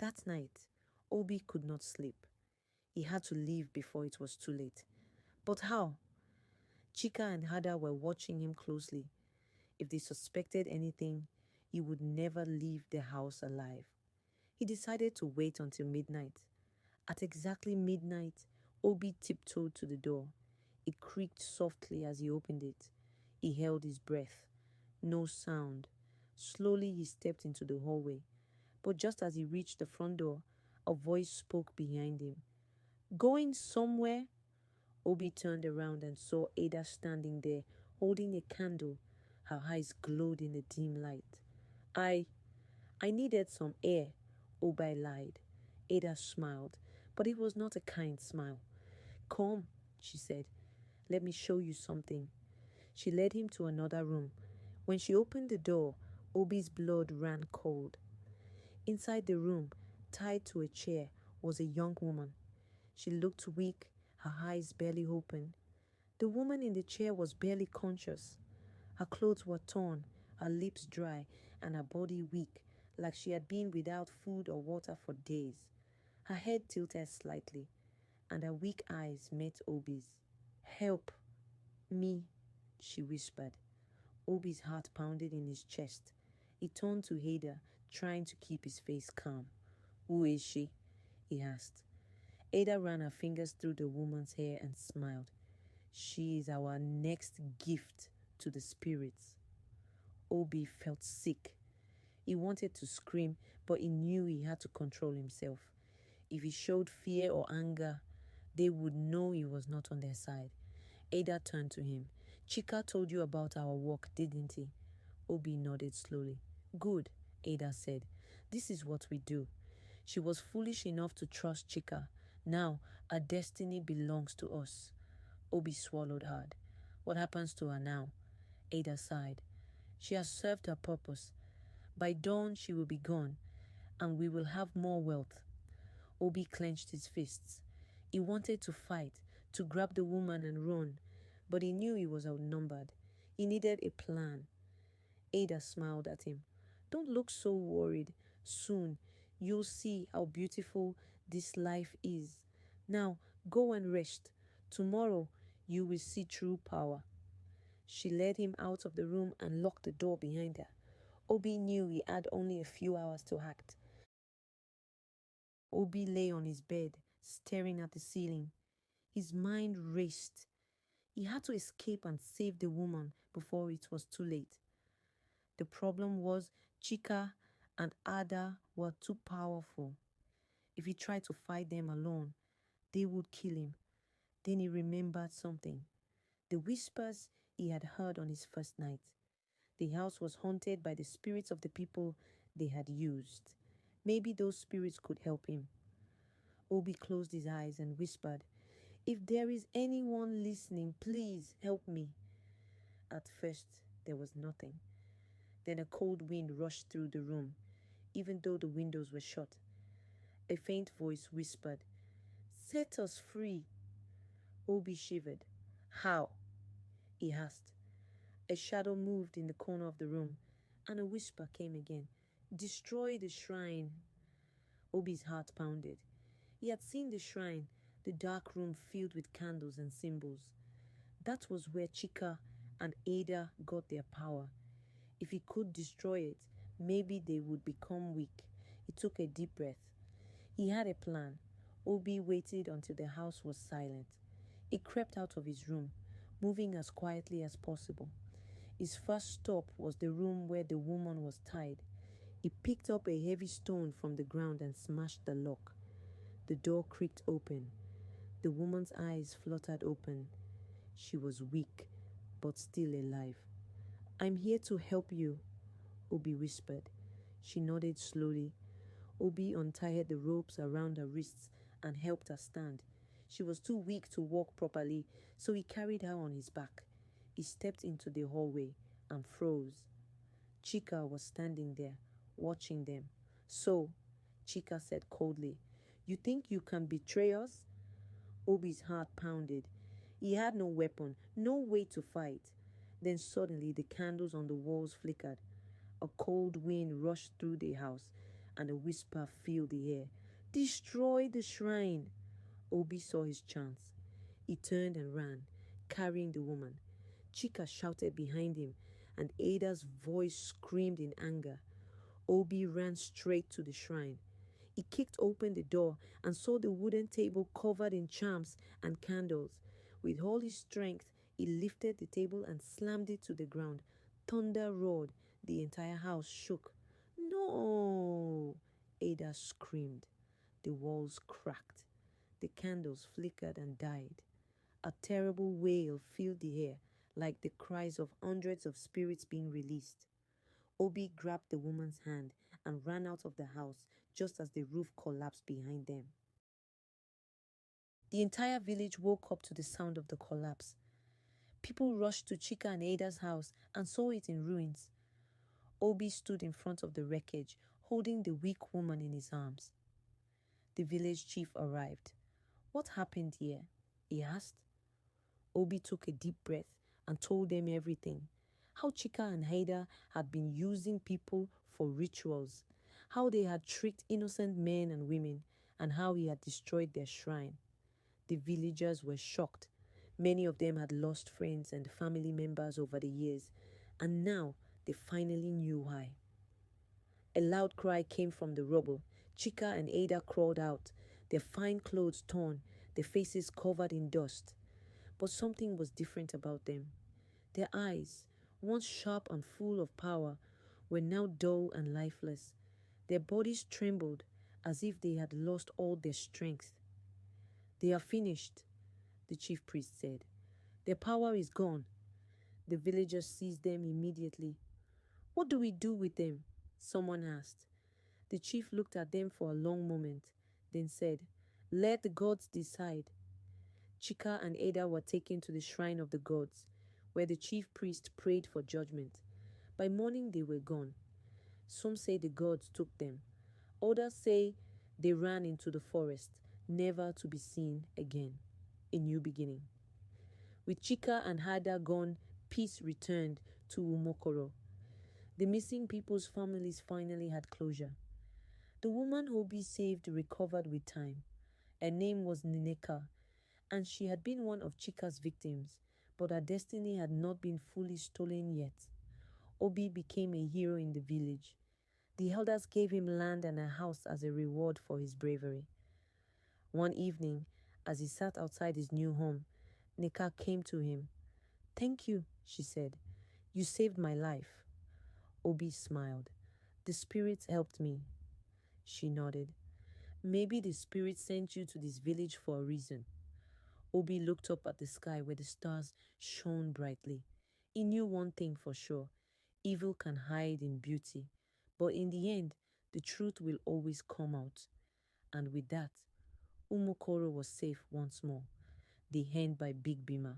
That night, Obi could not sleep. He had to leave before it was too late. But how? Chika and Ada were watching him closely. If they suspected anything, he would never leave the house alive. He decided to wait until midnight. At exactly midnight, Obi tiptoed to the door. It creaked softly as he opened it. He held his breath. No sound. Slowly he stepped into the hallway. But just as he reached the front door, a voice spoke behind him. Going somewhere? Obi turned around and saw Ada standing there, holding a candle. Her eyes glowed in the dim light. I needed some air, Obi lied. Ada smiled, but it was not a kind smile. Come, she said. Let me show you something. She led him to another room. When she opened the door, Obi's blood ran cold. Inside the room, tied to a chair, was a young woman. She looked weak, her eyes barely open. The woman in the chair was barely conscious. Her clothes were torn, her lips dry, and her body weak, like she had been without food or water for days. Her head tilted slightly, and her weak eyes met Obi's. Help me, she whispered. Obi's heart pounded in his chest. He turned to Ada, trying to keep his face calm. Who is she? He asked. Ada ran her fingers through the woman's hair and smiled. She is our next gift to the spirits. Obi felt sick. He wanted to scream, but he knew he had to control himself. If he showed fear or anger, they would know he was not on their side. Ada turned to him. Chika told you about our work, didn't he? Obi nodded slowly. Good, Ada said. This is what we do. She was foolish enough to trust Chika. Now, our destiny belongs to us. Obi swallowed hard. What happens to her now? Ada sighed. She has served her purpose. By dawn, she will be gone, and we will have more wealth. Obi clenched his fists. He wanted to fight, to grab the woman and run, but he knew he was outnumbered. He needed a plan. Ada smiled at him. Don't look so worried. Soon, you'll see how beautiful this life is. Now, go and rest. Tomorrow, you will see true power. She led him out of the room and locked the door behind her. Obi knew he had only a few hours to act. Obi lay on his bed, staring at the ceiling. His mind raced. He had to escape and save the woman before it was too late. The problem was Chika and Ada were too powerful. If he tried to fight them alone, they would kill him. Then he remembered something. The whispers he had heard on his first night. The house was haunted by the spirits of the people they had used. Maybe those spirits could help him. Obi closed his eyes and whispered, If there is anyone listening, please help me. At first, there was nothing. Then a cold wind rushed through the room, even though the windows were shut. A faint voice whispered, Set us free. Obi shivered. How? He asked. A shadow moved in the corner of the room, and a whisper came again. Destroy the shrine. Obi's heart pounded. He had seen the shrine, the dark room filled with candles and symbols. That was where Chika and Ada got their power. If he could destroy it, maybe they would become weak. He took a deep breath. He had a plan. Obi waited until the house was silent. He crept out of his room, moving as quietly as possible. His first stop was the room where the woman was tied. He picked up a heavy stone from the ground and smashed the lock. The door creaked open. The woman's eyes fluttered open. She was weak, but still alive. I'm here to help you, Obi whispered. She nodded slowly. Obi untied the ropes around her wrists and helped her stand. She was too weak to walk properly, so he carried her on his back. He stepped into the hallway and froze. Chika was standing there, watching them. So, Chika said coldly, You think you can betray us? Obi's heart pounded. He had no weapon, no way to fight. Then suddenly the candles on the walls flickered. A cold wind rushed through the house, and a whisper filled the air. Destroy the shrine! Obi saw his chance. He turned and ran, carrying the woman. Chika shouted behind him, and Ada's voice screamed in anger. Obi ran straight to the shrine. He kicked open the door and saw the wooden table covered in charms and candles. With all his strength, he lifted the table and slammed it to the ground. Thunder roared. The entire house shook. No! Ada screamed. The walls cracked. The candles flickered and died. A terrible wail filled the air, like the cries of hundreds of spirits being released. Obi grabbed the woman's hand and ran out of the house just as the roof collapsed behind them. The entire village woke up to the sound of the collapse. People rushed to Chika and Ada's house and saw it in ruins. Obi stood in front of the wreckage, holding the weak woman in his arms. The village chief arrived. What happened here? He asked. Obi took a deep breath and told them everything. How Chika and Ada had been using people for rituals, how they had tricked innocent men and women, and how he had destroyed their shrine. The villagers were shocked. Many of them had lost friends and family members over the years, and now they finally knew why. A loud cry came from the rubble. Chika and Ada crawled out, their fine clothes torn, their faces covered in dust. But something was different about them. Their eyes, once sharp and full of power, were now dull and lifeless. Their bodies trembled as if they had lost all their strength. They are finished, the chief priest said. Their power is gone. The villagers seized them immediately. What do we do with them? Someone asked. The chief looked at them for a long moment, then said, Let the gods decide. Chika and Ada were taken to the shrine of the gods, where the chief priest prayed for judgment. By morning they were gone. Some say the gods took them. Others say they ran into the forest, never to be seen again. A new beginning. With Chika and Ada gone, peace returned to Umokoro. The missing people's families finally had closure. The woman Obi saved recovered with time. Her name was Nineka, and she had been one of Chika's victims, but her destiny had not been fully stolen yet. Obi became a hero in the village. The elders gave him land and a house as a reward for his bravery. One evening, as he sat outside his new home, Nika came to him. Thank you, she said. You saved my life. Obi smiled. The spirits helped me. She nodded. Maybe the spirit sent you to this village for a reason. Obi looked up at the sky where the stars shone brightly. He knew one thing for sure. Evil can hide in beauty, but in the end, the truth will always come out. And with that, Umokoro was safe once more. The end by BigBima.